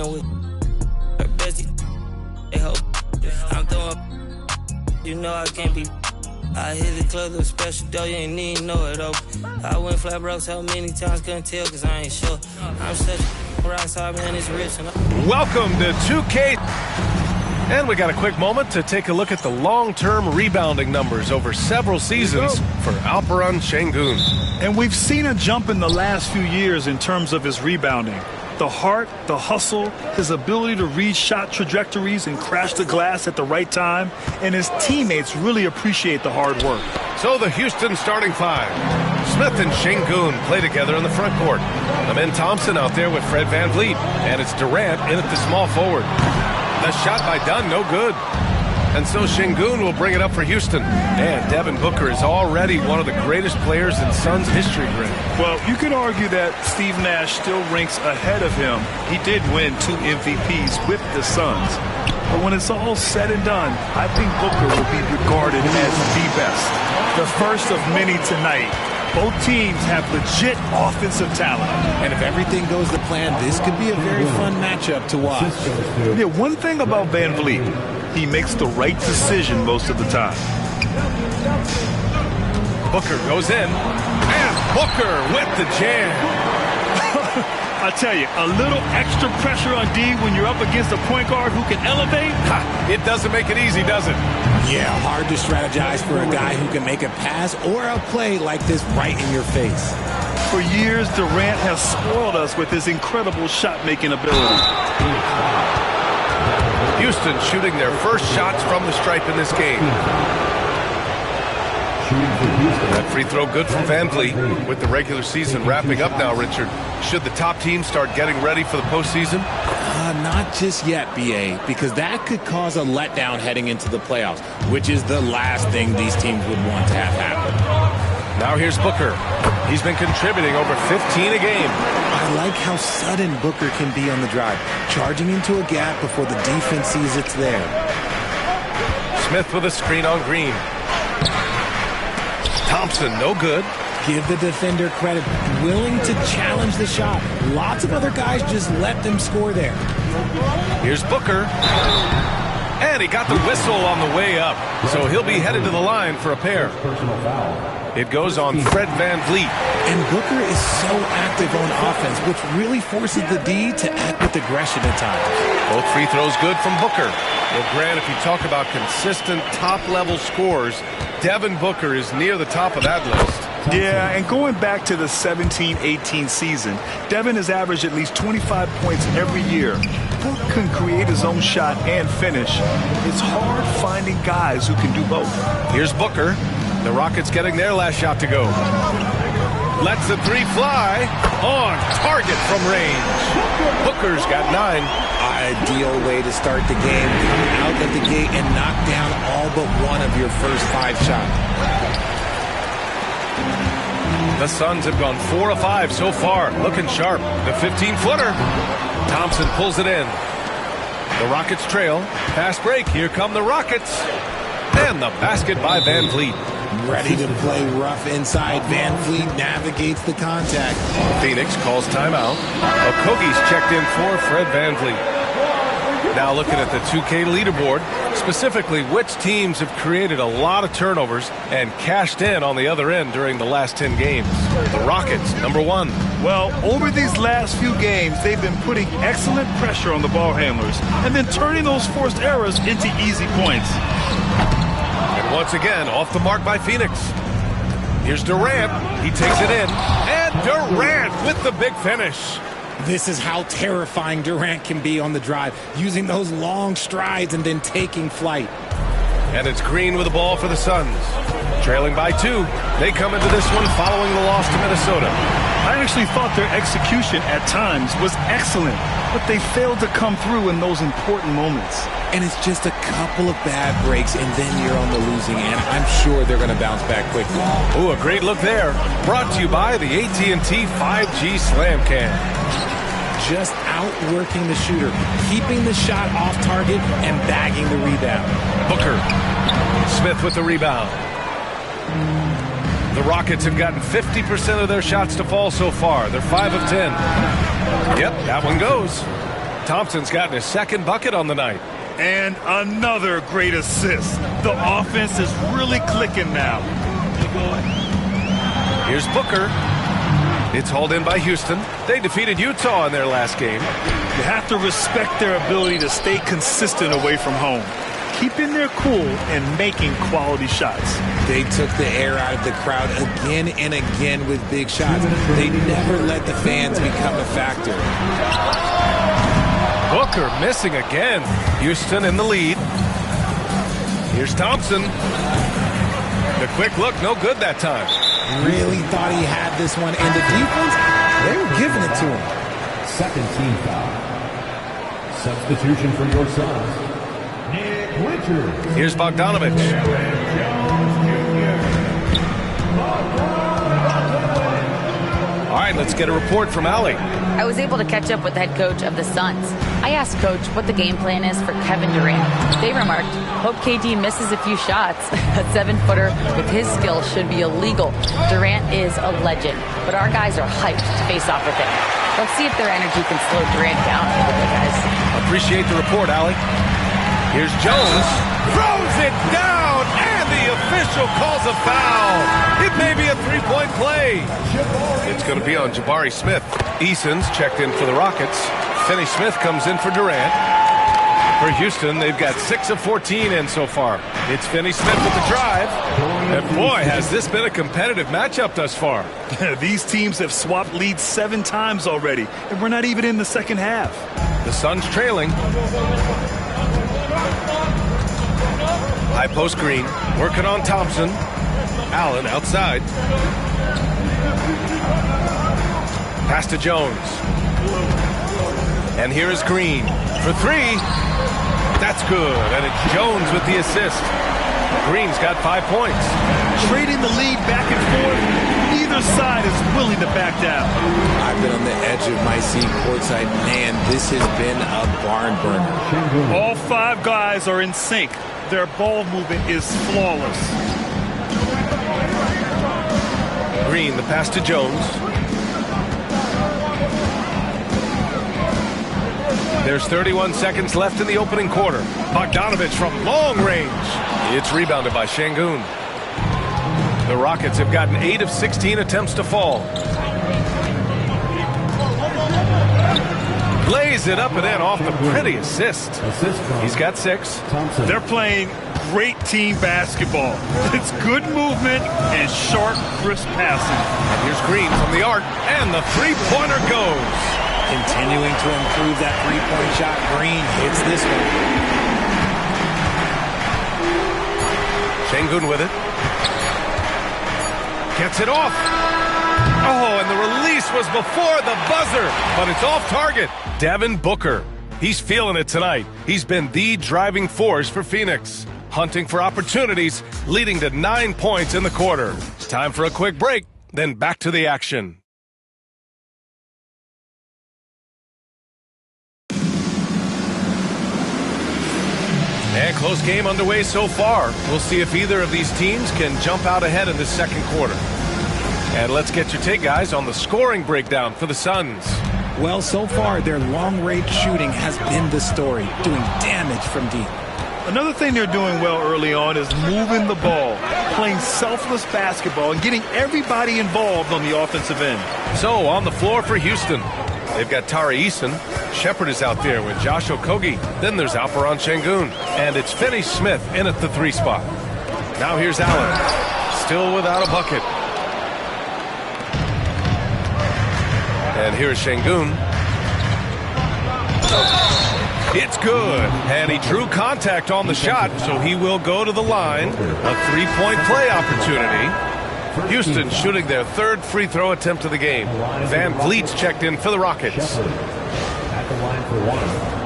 with her bestie. They hope I'm throwing. You know I can't be. I hit the club with a special dough, you ain't even know it open. I went flat broke so many times, couldn't tell cause I ain't sure. I'm such a rock star, man, it's rich. Welcome to 2K. And we got a quick moment to take a look at the long-term rebounding numbers over several seasons for Alperen Şengün. And we've seen a jump in the last few years in terms of his rebounding. The heart, the hustle, his ability to read shot trajectories and crash the glass at the right time, and his teammates really appreciate the hard work. So the Houston starting five. Smith and Şengün play together in the front court. Amen Thompson out there with Fred VanVleet, and it's Durant in at the small forward. The shot by Dunn, no good. And so Şengün will bring it up for Houston. And Devin Booker is already one of the greatest players in Suns history, Greg. Well, you could argue that Steve Nash still ranks ahead of him. He did win 2 MVPs with the Suns. But when it's all said and done, I think Booker will be regarded as the best. The first of many tonight. Both teams have legit offensive talent. And if everything goes to plan, this could be a very fun matchup to watch. Yeah, one thing about VanVleet, he makes the right decision most of the time. Booker goes in, and Booker with the jam. I tell you, a little extra pressure on D when you're up against a point guard who can elevate. It doesn't make it easy, does it? Yeah, hard to strategize for a guy who can make a pass or a play like this right in your face. For years, Durant has spoiled us with his incredible shot-making ability. Houston shooting their first shots from the stripe in this game. That free throw good from VanVleet. With the regular season wrapping up now, Richard, should the top team start getting ready for the postseason? Not just yet, BA, because that could cause a letdown heading into the playoffs, which is the last thing these teams would want to have happen. Now here's Booker. He's been contributing over 15 a game. I like how sudden Booker can be on the drive, charging into a gap before the defense sees it's there. Smith with a screen on Green. Thompson, no good. Give the defender credit, willing to challenge the shot. Lots of other guys just let them score there. Here's Booker. And he got the whistle on the way up. So he'll be headed to the line for a pair. It goes on Fred VanVleet. And Booker is so active on offense, which really forces the D to act with aggression at times. Both free throws good from Booker. Well, Grant, if you talk about consistent top-level scores, Devin Booker is near the top of that list. Yeah, and going back to the 17-18 season, Devin has averaged at least 25 points every year. Booker can create his own shot and finish. It's hard finding guys who can do both. Here's Booker. The Rockets getting their last shot to go. Lets the three fly. On target from range. Booker's got 9. Ideal way to start the game. Come out of the gate and knock down all but one of your first 5 shots. The Suns have gone 4 of 5 so far. Looking sharp. The 15-footer. Thompson pulls it in. The Rockets trail. Fast break. Here come the Rockets. And the basket by VanVleet. Ready to play rough inside. VanVleet navigates the contact. Phoenix calls timeout. Okogie's checked in for Fred VanVleet. Now looking at the 2K leaderboard, specifically which teams have created a lot of turnovers and cashed in on the other end during the last 10 games. The Rockets, number 1. Well, over these last few games, they've been putting excellent pressure on the ball handlers and then turning those forced errors into easy points. And once again, off the mark by Phoenix. Here's Durant. He takes it in. And Durant with the big finish. This is how terrifying Durant can be on the drive, using those long strides and then taking flight. And it's Green with the ball for the Suns. Trailing by 2. They come into this one following the loss to Minnesota. I actually thought their execution at times was excellent, but they failed to come through in those important moments. And it's just a couple of bad breaks, and then you're on the losing end. I'm sure they're going to bounce back quickly. Ooh, a great look there. Brought to you by the AT&T 5G Slam Cam. Just outworking the shooter, keeping the shot off target, and bagging the rebound. Booker. Smith with the rebound. The Rockets have gotten 50% of their shots to fall so far. They're 5 of 10. Yep, that one goes. Thompson's gotten his second bucket on the night. And another great assist. The offense is really clicking now. Here's Booker. It's hauled in by Houston. They defeated Utah in their last game. You have to respect their ability to stay consistent away from home, keeping their cool and making quality shots. They took the air out of the crowd again and again with big shots. They never let the fans become a factor. Booker missing again. Houston in the lead. Here's Thompson. The quick look, no good that time. Really thought he had this one, and the defense, they were giving it to him. Second team foul. Substitution for your Suns, Nick Richards. Here's Bogdanovich. All right, let's get a report from Allie. I was able to catch up with the head coach of the Suns. I asked Coach what the game plan is for Kevin Durant. They remarked, hope KD misses a few shots. A 7-footer with his skill should be illegal. Durant is a legend, but our guys are hyped to face off with him. Let's see if their energy can slow Durant down a little bit, guys. Appreciate the report, Allie. Here's Jones. Throws it down, and the official calls a foul. It may be a three-point play. It's going to be on Jabari Smith. Eason's checked in for the Rockets. Finney Smith comes in for Durant. For Houston, they've got 6 of 14 in so far. It's Finney Smith with the drive. And boy, has this been a competitive matchup thus far. These teams have swapped leads 7 times already, and we're not even in the second half. The Suns trailing. High post Green, working on Thompson. Allen outside. Pass to Jones. And here is Green for 3. That's good. And it's Jones with the assist. Green's got 5 points. Trading the lead back and forth. Neither side is willing to back down. I've been on the edge of my seat courtside. Man, this has been a barn burner. All 5 guys are in sync. Their ball movement is flawless. Green, the pass to Jones. There's 31 seconds left in the opening quarter. Bogdanovich from long range. It's rebounded by Şengün. The Rockets have gotten 8 of 16 attempts to fall. Lays it up and in off the pretty assist. He's got 6. They're playing great team basketball. It's good movement and sharp, crisp passing. And here's Green from the arc, and the three-pointer goes. Continuing to improve that three-point shot. Green hits this one. Şengün with it. Gets it off. Oh, and the release was before the buzzer, but it's off target. Devin Booker. He's feeling it tonight. He's been the driving force for Phoenix. Hunting for opportunities, leading to 9 points in the quarter. Time for a quick break, then back to the action. And close game underway so far. We'll see if either of these teams can jump out ahead in this second quarter. And let's get your take, guys, on the scoring breakdown for the Suns. Well, so far, their long-range shooting has been the story, doing damage from deep. Another thing they're doing well early on is moving the ball, playing selfless basketball, and getting everybody involved on the offensive end. So, on the floor for Houston, they've got Tari Eason. Shepard is out there with Josh Okogie. Then there's Alperen Şengün. And it's Finney Smith in at the 3 spot. Now here's Allen, still without a bucket. And here's Şengün. It's good. And he drew contact on the shot, so he will go to the line. A 3-point play opportunity. Houston shooting their 3rd free throw attempt of the game. Van Vliet's checked in for the Rockets. At the line for 1.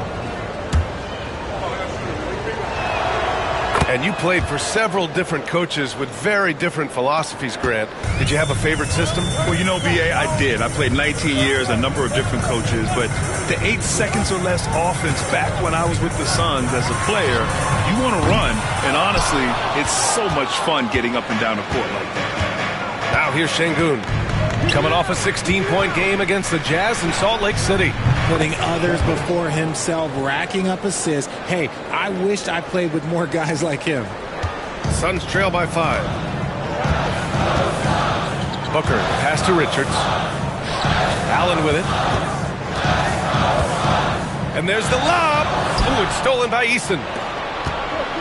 And you played for several different coaches with very different philosophies, Grant. Did you have a favorite system? Well, you know, B.A., I did. I played 19 years, a number of different coaches, but the 8 seconds or less offense back when I was with the Suns as a player, you want to run, and honestly, it's so much fun getting up and down the court like that. Now here's Şengün, coming off a 16-point game against the Jazz in Salt Lake City. putting others before himself, racking up assists. Hey, I wished I played with more guys like him. Suns trail by 5. Booker, pass to Richards. Allen with it. And there's the lob. Ooh, it's stolen by Eason.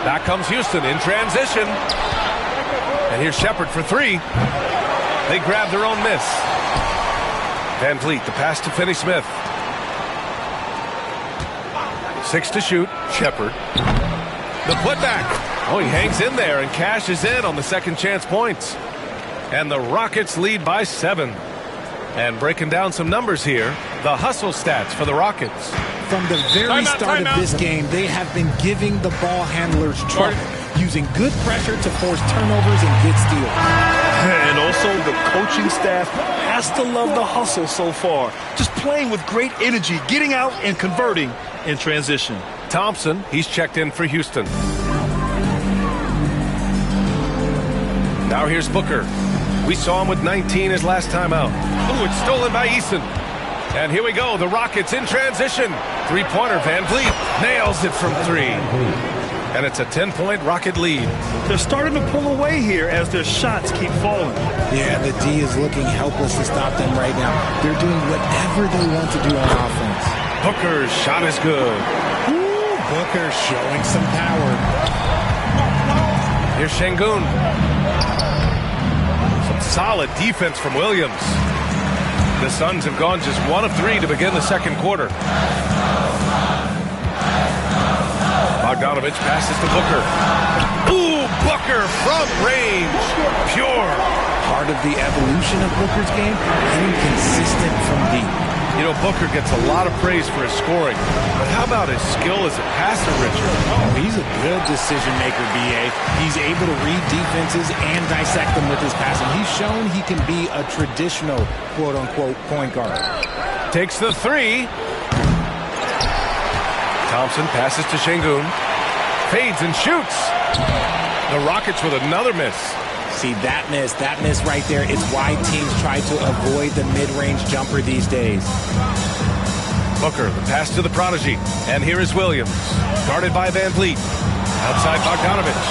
Back comes Houston in transition. And here's Shepherd for 3. They grab their own miss. Van Vliet, the pass to Finney-Smith. 6 to shoot. Shepherd. The putback. Oh, he hangs in there and cashes in on the second chance points. And the Rockets lead by 7. And breaking down some numbers here, the hustle stats for the Rockets. From the very start of this game, they have been giving the ball handlers trouble, using good pressure to force turnovers and get steals. And also the coaching staff has to love the hustle so far. Just playing with great energy, getting out and converting in transition. Thompson, he's checked in for Houston. Now here's Booker. We saw him with 19 his last time out. Ooh, it's stolen by Eason. And here we go, the Rockets in transition. Three-pointer, Van Vliet nails it from 3. And it's a 10-point Rocket lead. They're starting to pull away here as their shots keep falling. Yeah, the D is looking helpless to stop them right now. They're doing whatever they want to do on offense. Booker's shot is good. Ooh, Booker showing some power. Here's Şengün. Some solid defense from Williams. The Suns have gone just 1 of 3 to begin the second quarter. Bogdanovich passes to Booker. Ooh, Booker from range. Pure. Part of the evolution of Booker's game, being consistent from deep. You know, Booker gets a lot of praise for his scoring, but how about his skill as a passer, Richard? Oh, he's a good decision maker, B.A. He's able to read defenses and dissect them with his passing. He's shown he can be a traditional, quote-unquote, point guard. Takes the 3. Thompson passes to Şengün. Fades and shoots. The Rockets with another miss. See, that miss right there is why teams try to avoid the mid-range jumper these days. Booker, the pass to the prodigy. And here is Williams, guarded by Van Vliet. Outside Bogdanovich.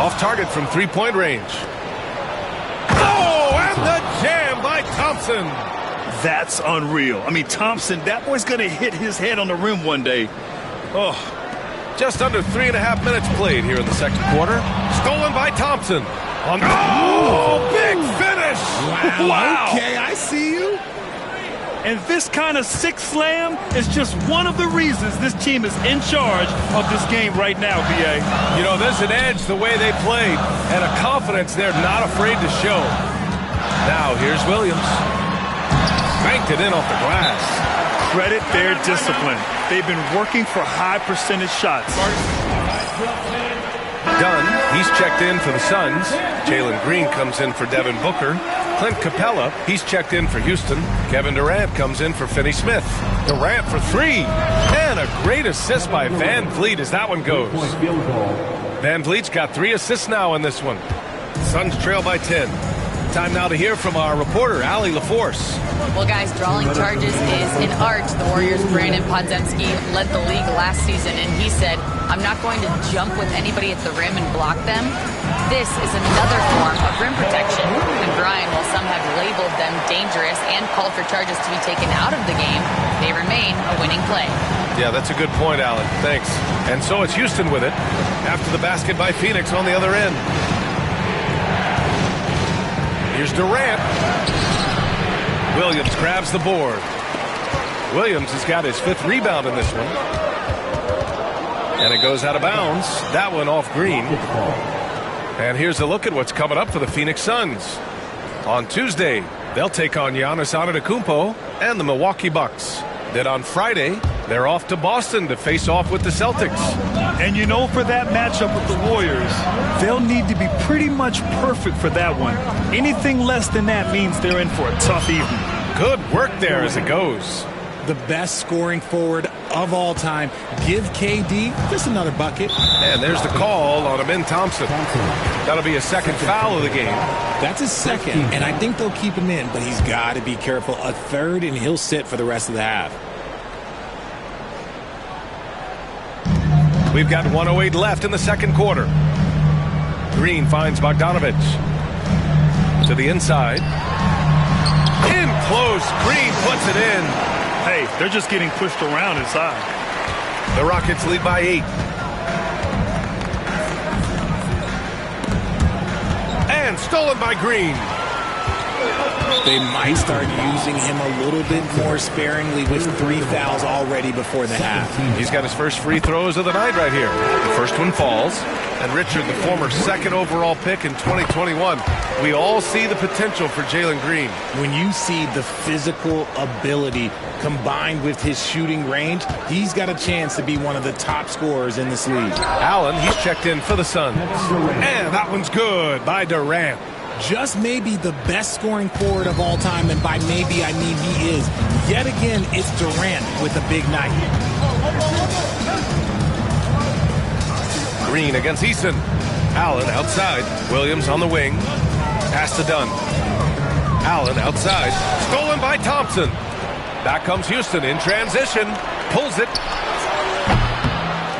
Off target from three-point range. Oh, and the jam by Thompson. That's unreal. I mean, Thompson, that boy's going to hit his head on the rim one day. Oh. Just under 3.5 minutes played here in the second quarter. Stolen by Thompson. Oh, big finish. Wow. Okay, I see you. And this kind of sixth slam is just one of the reasons this team is in charge of this game right now, B.A. You know, there's an edge the way they played and a confidence they're not afraid to show. Now, here's Williams. Banked it in off the glass. Credit their discipline. They've been working for high percentage shots. Dunn, he's checked in for the Suns. Jalen Green comes in for Devin Booker. Clint Capella, he's checked in for Houston. Kevin Durant comes in for Finney-Smith. Durant for 3. And a great assist by Van Vliet as that one goes. Van Vliet's got 3 assists now in this one. Suns trail by 10. Time now to hear from our reporter, Allie LaForce. Well, guys, drawing charges is an art. The Warriors' Brandon Podziemski led the league last season, and he said, I'm not going to jump with anybody at the rim and block them. This is another form of rim protection. And Brian, while some have labeled them dangerous and called for charges to be taken out of the game, they remain a winning play. Yeah, that's a good point, Alan. Thanks. And so it's Houston with it after the basket by Phoenix on the other end. Here's Durant. Williams grabs the board. Williams has got his 5th rebound in this one. And it goes out of bounds. That one off Green. And here's a look at what's coming up for the Phoenix Suns. On Tuesday, they'll take on Giannis Antetokounmpo and the Milwaukee Bucks. Then on Friday, they're off to Boston to face off with the Celtics. And you know, for that matchup with the Warriors, they'll need to be pretty much perfect for that one. Anything less than that means they're in for a tough evening. Good work there as it goes. the best scoring forward of all time. Give KD just another bucket. And there's the call on Amin Thompson. That'll be a second foul of the game. That's his second, and I think they'll keep him in, but he's got to be careful. A third, and he'll sit for the rest of the half. We've got 1:08 left in the second quarter. Green finds Bogdanovic. To the inside. In close. Green puts it in. Hey, they're just getting pushed around inside. The Rockets lead by 8. And stolen by Green. They might start using him a little bit more sparingly with 3 fouls already before the half. He's got his first free throws of the night right here. The first one falls. And Richard, the former second overall pick in 2021, we all see the potential for Jalen Green. When you see the physical ability combined with his shooting range, he's got a chance to be one of the top scorers in this league. Allen, he's checked in for the Suns. And that one's good by Durant. Just maybe the best scoring forward of all time, and by maybe I mean he is. Yet again, it's Durant with a big night. Green against Eason. Allen outside. Williams on the wing. Pass to Dunn. Allen outside. Stolen by Thompson. Back comes Houston in transition. Pulls it.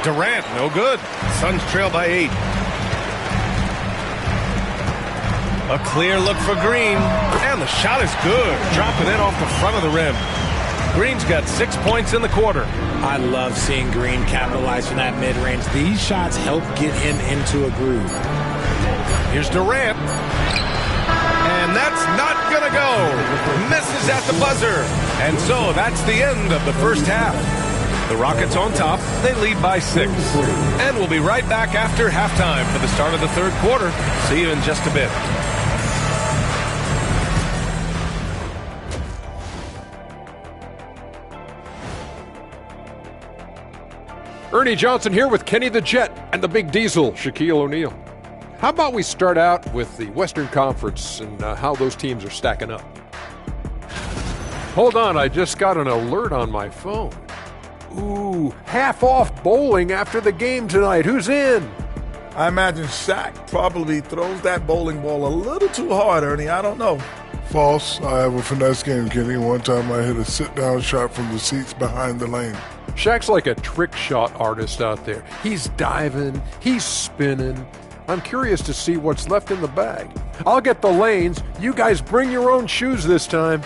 Durant, no good. Suns trail by 8. A clear look for Green. And the shot is good. Dropping in off the front of the rim. Green's got 6 points in the quarter. I love seeing Green capitalize from that mid-range. These shots help get him into a groove. Here's Durant. And that's not going to go. Misses at the buzzer. And so that's the end of the first half. The Rockets on top. They lead by 6. And we'll be right back after halftime for the start of the third quarter. See you in just a bit. Ernie Johnson here with Kenny the Jet and the Big Diesel, Shaquille O'Neal. How about we start out with the Western Conference and how those teams are stacking up? Hold on, I just got an alert on my phone. Ooh, half off bowling after the game tonight. Who's in? I imagine Shaq probably throws that bowling ball a little too hard, Ernie. I don't know. False. I have a finesse game, Kenny. One time I hit a sit-down shot from the seats behind the lane. Shaq's like a trick shot artist out there. He's diving, he's spinning. I'm curious to see what's left in the bag. I'll get the lanes. You guys bring your own shoes this time.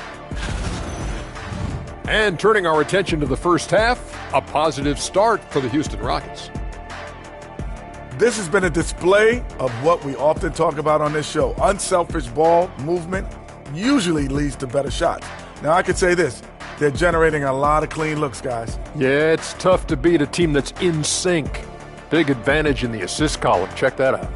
And turning our attention to the first half, a positive start for the Houston Rockets. This has been a display of what we often talk about on this show. Unselfish ball movement usually leads to better shots. Now, I could say this. They're generating a lot of clean looks, guys. Yeah, it's tough to beat a team that's in sync. Big advantage in the assist column. Check that out.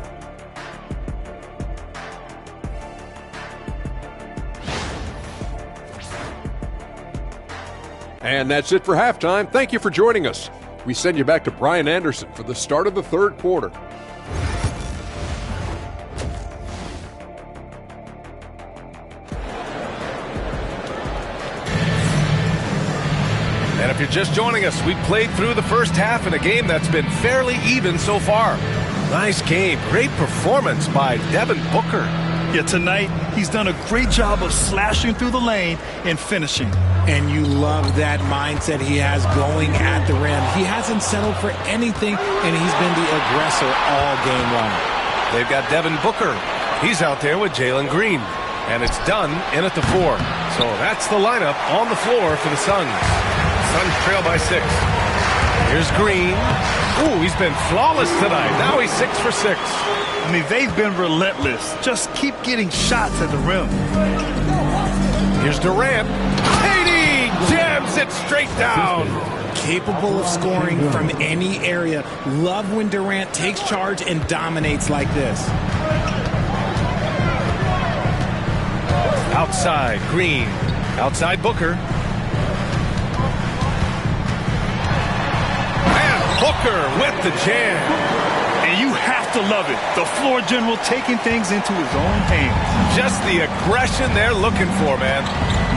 And that's it for halftime. Thank you for joining us. We send you back to Brian Anderson for the start of the third quarter. And if you're just joining us, we played through the first half in a game that's been fairly even so far. Nice game. Great performance by Devin Booker. Yeah, tonight he's done a great job of slashing through the lane and finishing. And you love that mindset he has going at the rim. He hasn't settled for anything, and he's been the aggressor all game long. They've got Devin Booker. He's out there with Jalen Green. And it's Dunn in at the 4. So that's the lineup on the floor for the Suns. Suns trail by 6. Here's Green. Ooh, he's been flawless tonight. Now he's 6 for 6. I mean, they've been relentless. Just keep getting shots at the rim. Here's Durant. KD jams it straight down. Capable of scoring from any area. Love when Durant takes charge and dominates like this. Outside, Green. Outside, Booker. And Booker with the jam. And you have to love it. The floor general taking things into his own hands. Just the aggression they're looking for, man.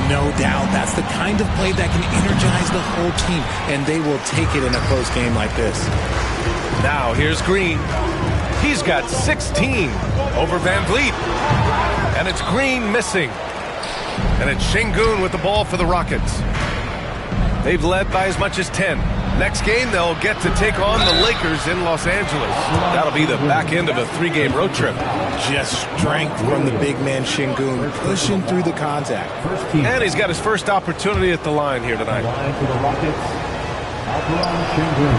No doubt. That's the kind of play that can energize the whole team, and they will take it in a close game like this. Now here's Green. He's got 16 over Van Vliet. And it's Green missing. And it's Şengün with the ball for the Rockets. They've led by as much as 10. Next game, they'll get to take on the Lakers in Los Angeles. That'll be the back end of a 3-game road trip. Just strength from the big man Şengün, pushing through the contact. And he's got his first opportunity at the line here tonight. Line for the Rockets, Alperen Şengün.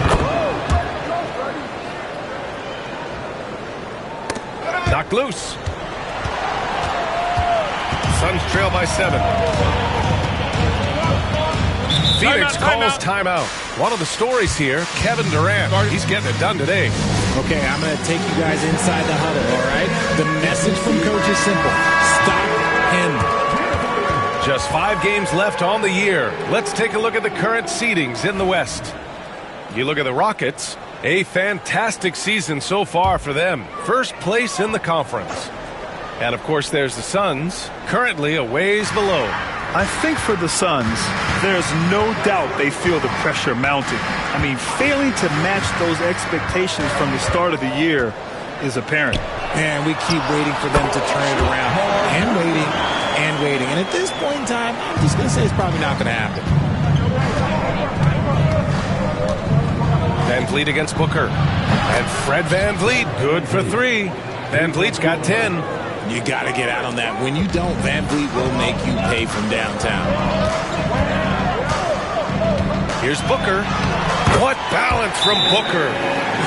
Knocked loose. Suns trail by 7. Phoenix calls timeout. One of the stories here, Kevin Durant. He's getting it done today. Okay, I'm going to take you guys inside the huddle, all right? The message from Coach is simple. Stop him. Just 5 games left on the year. Let's take a look at the current seedings in the West. You look at the Rockets, a fantastic season so far for them. First place in the conference. And, of course, there's the Suns, currently a ways below. I think for the Suns, there's no doubt they feel the pressure mounting. I mean, failing to match those expectations from the start of the year is apparent. And we keep waiting for them to turn it around. And waiting, and waiting. And at this point in time, I'm just going to say it's probably not going to happen. Van Vliet against Booker. And Fred Van Vliet, good for 3. Van Vliet's got 10. You got to get out on that. When you don't, Van Vliet will make you pay from downtown. Here's Booker. What balance from Booker.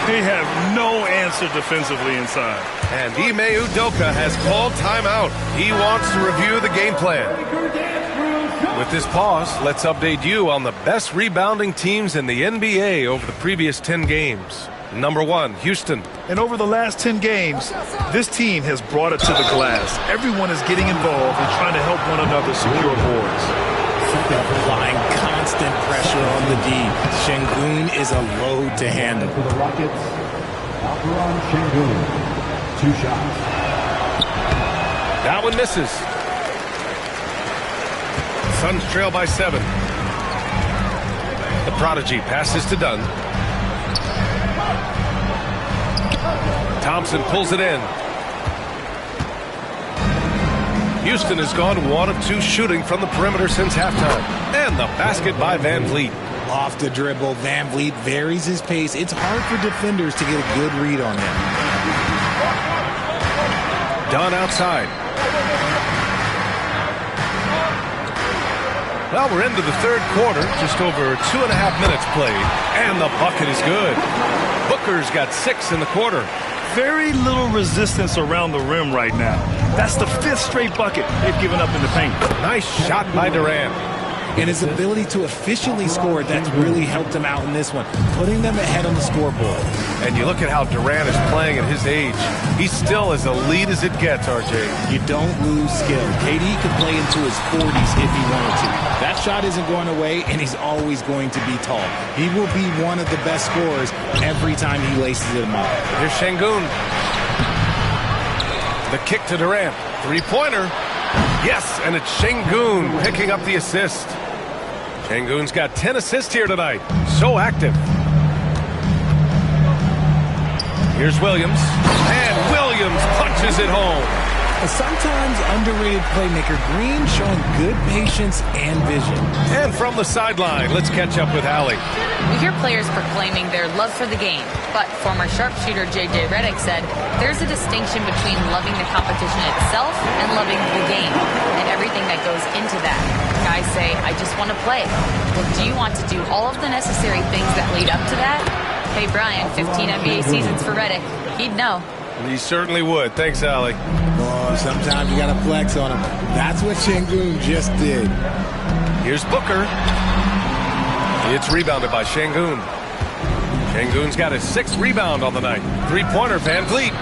They have no answer defensively inside. And Ime Udoka has called timeout. He wants to review the game plan. With this pause, let's update you on the best rebounding teams in the NBA over the previous 10 games. Number 1, Houston. And over the last 10 games, this team has brought it to the glass. Everyone is getting involved and trying to help one another secure boards. Applying constant pressure on the D. Şengün is a load to handle. For the Rockets, Alperen Şengün. 2 shots. That one misses. Suns trail by 7. The prodigy passes to Dunn. Thompson pulls it in. Houston has gone 1 of 2 shooting from the perimeter since halftime. And the basket by Van Vliet. Off the dribble, Van Vliet varies his pace. It's hard for defenders to get a good read on him. Dunn outside. Well, we're into the third quarter, just over 2.5 minutes played, and the bucket is good. Booker's got 6 in the quarter. Very little resistance around the rim right now. That's the 5th straight bucket they've given up in the paint. Nice shot by Durant. And his ability to efficiently score, that's really helped him out in this one, putting them ahead on the scoreboard. And you look at how Durant is playing at his age. He's still as elite as it gets, RJ. You don't lose skill. KD could play into his 40s if he wanted to. That shot isn't going away, and he's always going to be tall. He will be one of the best scorers every time he laces it up. Here's Şengün. The kick to Durant. 3-pointer. Yes, and it's Şengün picking up the assist. Şengün's got 10 assists here tonight. So active. Here's Williams. And Williams punches it home. A sometimes underrated playmaker, Green showing good patience and vision. And from the sideline, let's catch up with Allie. We hear players proclaiming their love for the game, but former sharpshooter J.J. Redick said there's a distinction between loving the competition itself and loving the game and everything that goes into that. Guys say, I just want to play. Well, do you want to do all of the necessary things that lead up to that? Hey, Brian, 15 NBA seasons for Redick. He'd know. He certainly would. Thanks, Allie. Oh, sometimes you got to flex on him. That's what Şengün just did. Here's Booker. It's rebounded by Şengün. Şengün's got his 6th rebound on the night. 3-pointer, Van Vliet.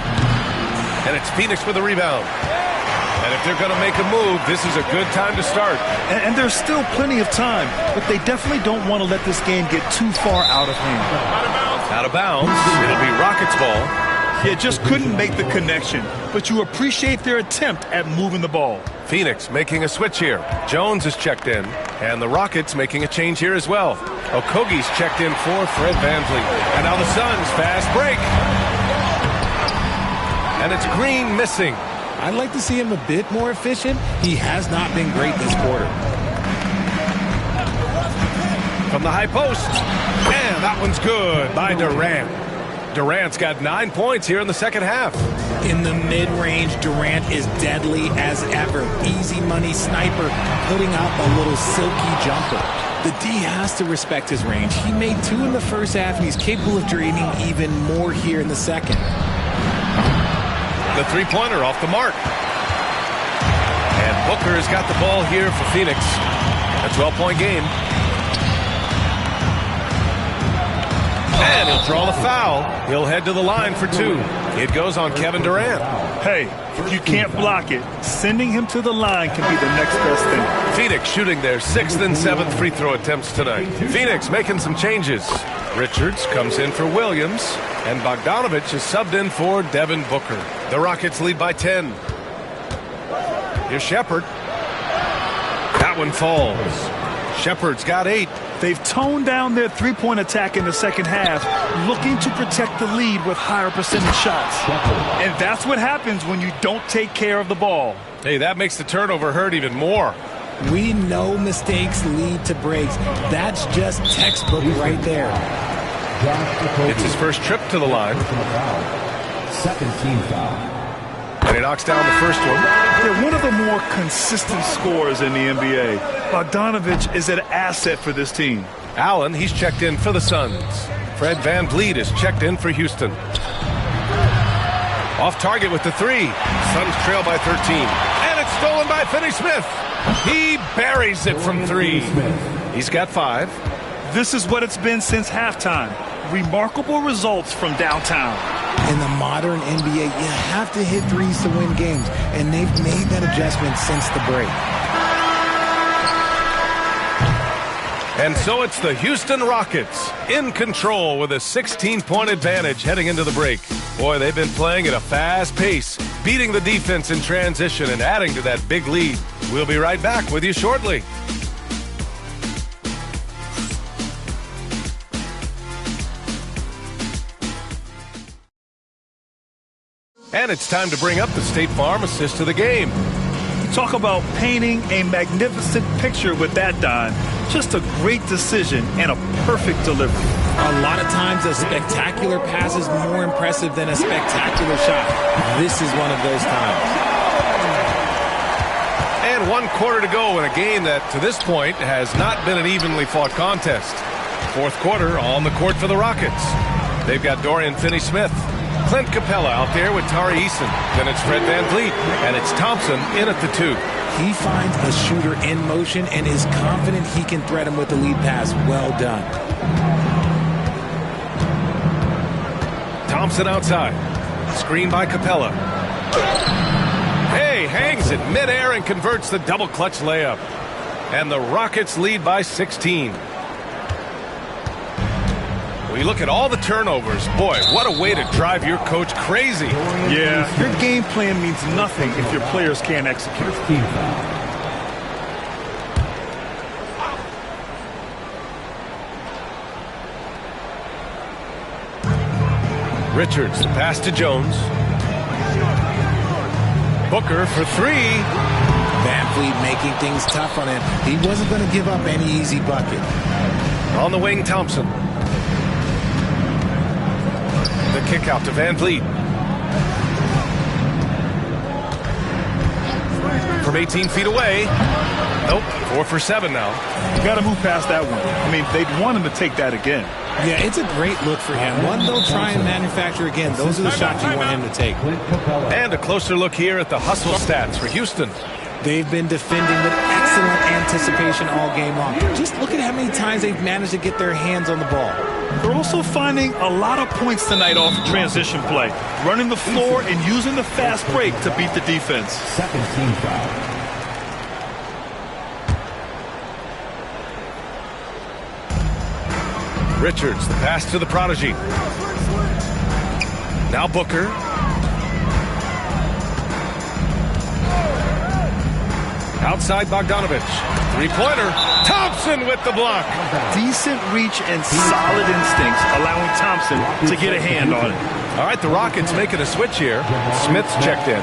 And it's Phoenix with a rebound. And if they're going to make a move, this is a good time to start. And there's still plenty of time, but they definitely don't want to let this game get too far out of hand. Out of bounds. It'll be Rockets ball. Yeah, just couldn't make the connection. But you appreciate their attempt at moving the ball. Phoenix making a switch here. Jones is checked in, and the Rockets making a change here as well. Okogie's checked in for Fred VanVleet. And now the Suns fast break. And it's Green missing. I'd like to see him a bit more efficient. He has not been great this quarter. From the high post. And that one's good by Durant. Durant's got 9 points here in the second half. In the mid-range, Durant is deadly as ever. Easy money sniper, putting out a little silky jumper. The D has to respect his range. He made 2 in the first half, and he's capable of draining even more here in the second. The three-pointer off the mark. And Booker's got the ball here for Phoenix. A 12-point game. And he'll draw the foul. He'll head to the line for 2. It goes on Kevin Durant. Hey, if you can't block it, sending him to the line can be the next best thing. Phoenix shooting their 6th and 7th free throw attempts tonight. Phoenix making some changes. Richards comes in for Williams, and Bogdanovich is subbed in for Devin Booker. The Rockets lead by 10. Here's Shepherd. That one falls. Shepherd's got 8. They've toned down their three-point attack in the second half, looking to protect the lead with higher percentage shots. And that's what happens when you don't take care of the ball. Hey, that makes the turnover hurt even more. We know mistakes lead to breaks. That's just textbook right there. It's his first trip to the line. Second team foul. And he knocks down the first one. They're one of the more consistent scorers in the NBA. Bogdanovich is an asset for this team. Allen, he's checked in for the Suns. Fred VanVleet is checked in for Houston. Off target with the 3. Suns trail by 13. And it's stolen by Finney-Smith. He buries it from 3. He's got 5. This is what it's been since halftime. Remarkable results from downtown. In the modern NBA, you have to hit threes to win games, and they've made that adjustment since the break. And so it's the Houston Rockets in control with a 16-point advantage heading into the break. Boy, they've been playing at a fast pace, beating the defense in transition and adding to that big lead. We'll be right back with you shortly. And it's time to bring up the State Farm assist to the game. You talk about painting a magnificent picture with that, Don. Just a great decision and a perfect delivery. A lot of times a spectacular pass is more impressive than a spectacular shot. This is one of those times. And 1 quarter to go in a game that, to this point, has not been an evenly fought contest. Fourth quarter on the court for the Rockets. They've got Dorian Finney-Smith. Clint Capella out there with Tari Eason. Then it's Fred VanVleet, and it's Thompson in at the 2. He finds a shooter in motion and is confident he can thread him with the lead pass. Well done. Thompson outside. Screen by Capella. Hey, hangs it midair and converts the double clutch layup. And the Rockets lead by 16. We look at all the turnovers. Boy, what a way to drive your coach crazy. Yeah, your game plan means nothing if your players can't execute. Richards, the pass to Jones. Booker for 3. VanVleet making things tough on him. He wasn't going to give up any easy bucket. On the wing, Thompson. The kick out to VanVleet. From 18 feet away. Nope, 4 for 7 now. Got to move past that one. I mean, they'd want him to take that again. Yeah, it's a great look for him. One they'll try and manufacture again. Those are the shots you want him to take. And a closer look here at the hustle stats for Houston. They've been defending with excellent anticipation all game long. Just look at how many times they've managed to get their hands on the ball. They're also finding a lot of points tonight off transition play, running the floor and using the fast break to beat the defense. Second team foul. Richards, the pass to the prodigy. Now Booker. Outside Bogdanovich. Three-pointer. Thompson with the block. Decent reach and solid instincts, allowing Thompson to get a hand on it. All right, the Rockets making a switch here. Smith's checked in.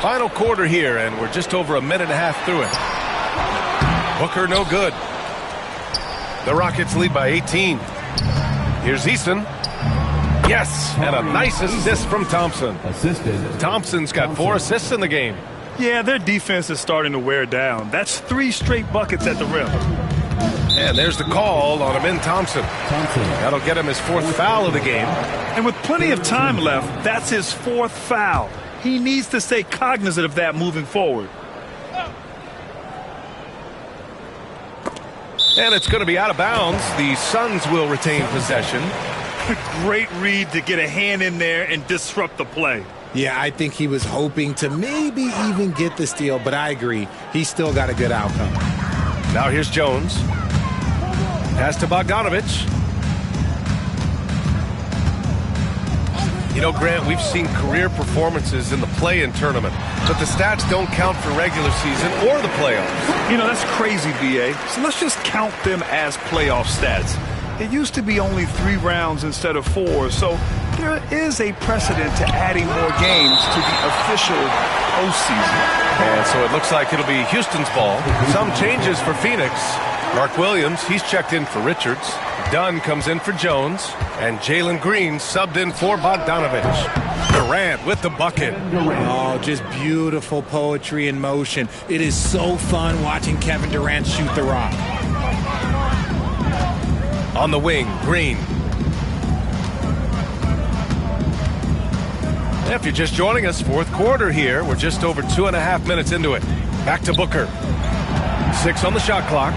Final quarter here, and we're just over a minute and a half through it. Booker no good. The Rockets lead by 18. Here's Easton. Yes, and a nice assist from Thompson. Thompson's got 4 assists in the game. Yeah, their defense is starting to wear down. That's 3 straight buckets at the rim. And there's the call on Amin Thompson. That'll get him his 4th foul of the game. And with plenty of time left, that's his 4th foul. He needs to stay cognizant of that moving forward. And it's going to be out of bounds. The Suns will retain possession. Great read to get a hand in there and disrupt the play. Yeah, I think he was hoping to maybe even get the steal, but I agree. He still got a good outcome. Now here's Jones. Pass to Bogdanovich. You know, Grant, we've seen career performances in the play-in tournament, but the stats don't count for regular season or the playoffs. You know, that's crazy, B.A. So let's just count them as playoff stats. It used to be only 3 rounds instead of 4, so there is a precedent to adding more games to the official postseason. And so it looks like it'll be Houston's ball. Some changes for Phoenix. Mark Williams, he's checked in for Richards. Dunn comes in for Jones. And Jalen Green subbed in for Bogdanovich. Durant with the bucket. Oh, just beautiful poetry in motion. It is so fun watching Kevin Durant shoot the rock. On the wing, Green. If you're just joining us, 4th quarter here. We're just over 2.5 minutes into it. Back to Booker. 6 on the shot clock.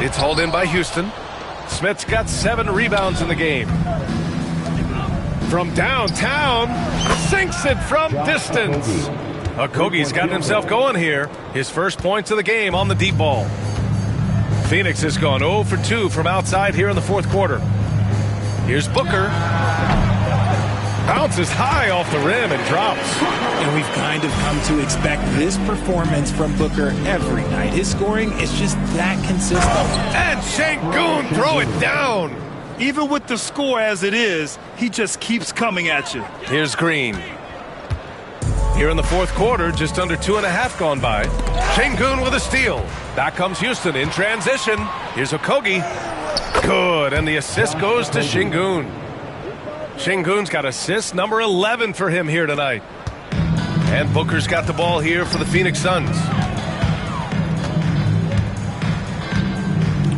It's hauled in by Houston. Smith's got 7 rebounds in the game. From downtown, sinks it from distance. Okogie's gotten himself going here. His first points of the game on the deep ball. Phoenix has gone 0 for 2 from outside here in the 4th quarter. Here's Booker. Bounces high off the rim and drops. And we've kind of come to expect this performance from Booker every night. His scoring is just that consistent. And Sengun throw it down. Even with the score as it is, he just keeps coming at you. Here's Green. Here in the 4th quarter, just under 2.5 gone by. Sengun with a steal. Back comes Houston in transition. Here's Okogie. Good, and the assist goes to Sengun. Sengun's got assist number 11 for him here tonight. And Booker's got the ball here for the Phoenix Suns.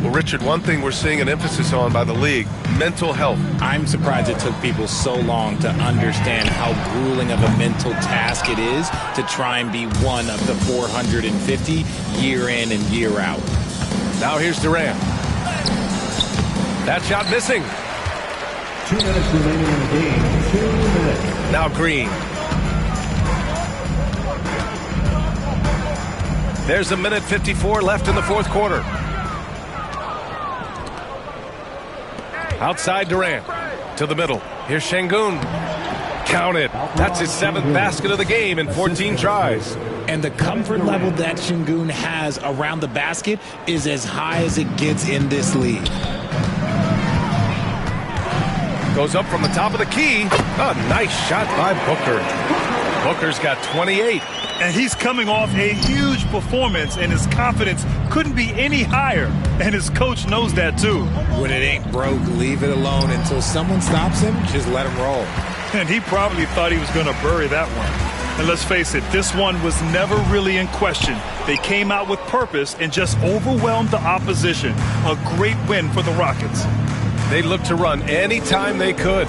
Well, Richard, one thing we're seeing an emphasis on by the league, mental health. I'm surprised it took people so long to understand how grueling of a mental task it is to try and be one of the 450 year in and year out. Now here's Durant. That shot missing. 2 minutes remaining in the game. 2 minutes. Now Green. There's a minute 54 left in the 4th quarter. Outside Durant. To the middle. Here's Sengun. Counted. That's his 7th basket of the game in 14 tries. And the comfort level that Sengun has around the basket is as high as it gets in this league. Goes up from the top of the key. A nice shot by Booker. Booker's got 28. And he's coming off a huge performance, and his confidence couldn't be any higher. And his coach knows that, too. When it ain't broke, leave it alone until someone stops him. Just let him roll. And he probably thought he was going to bury that one. And let's face it, this one was never really in question. They came out with purpose and just overwhelmed the opposition. A great win for the Rockets. They looked to run anytime they could.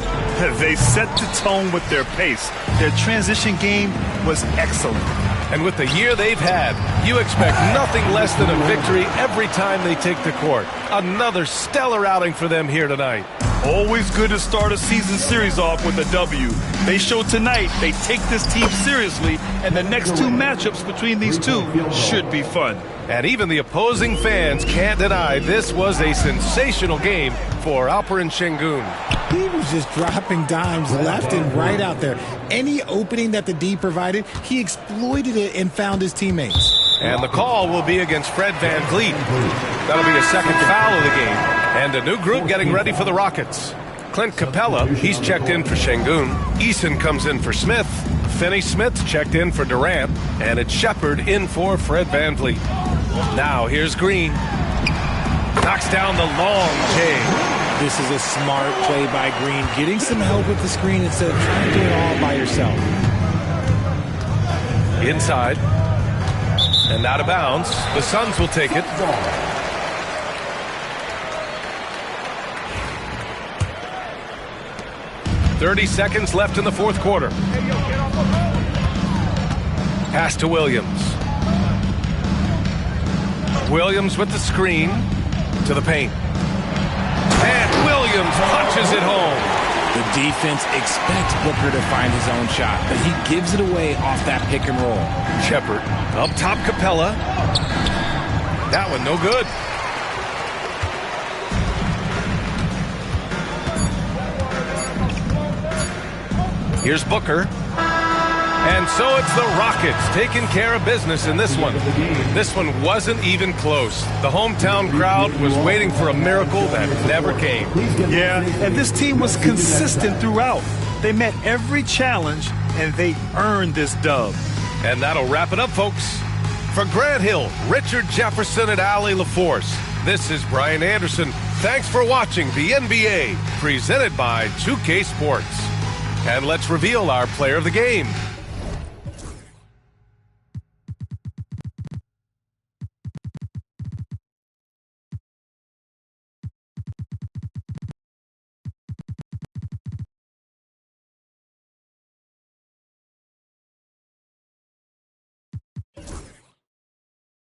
They set the tone with their pace. Their transition game was excellent. And with the year they've had, you expect nothing less than a victory every time they take the court. Another stellar outing for them here tonight. Always good to start a season series off with a W. They show tonight they take this team seriously, and the next two matchups between these two should be fun. And even the opposing fans can't deny this was a sensational game for Alperen Sengun. He was just dropping dimes left and right out there. Any opening that the D provided, he exploited it and found his teammates. And the call will be against Fred VanVleet. That'll be a second foul of the game. And a new group getting ready for the Rockets. Clint Capella, he's checked in for Sengun. Eason comes in for Smith. Finney Smith checked in for Durant. And it's Shepard in for Fred VanVleet. Now here's Green. Knocks down the long J. This is a smart play by Green, getting some help with the screen instead of trying to do it all by yourself. Inside. And out of bounds. The Suns will take it. .30 seconds left in the fourth quarter. Pass to Williams. Williams with the screen to the paint. And Williams punches it home. The defense expects Booker to find his own shot, but he gives it away off that pick and roll. Shepard up top, Capella. That one no good. Here's Booker. And so it's the Rockets taking care of business in this one. This one wasn't even close. The hometown crowd was waiting for a miracle that never came. Yeah, and this team was consistent throughout. They met every challenge, and they earned this dub. And that'll wrap it up, folks. For Grant Hill, Richard Jefferson, and Allie LaForce, this is Brian Anderson. Thanks for watching the NBA, presented by 2K Sports. And let's reveal our player of the game.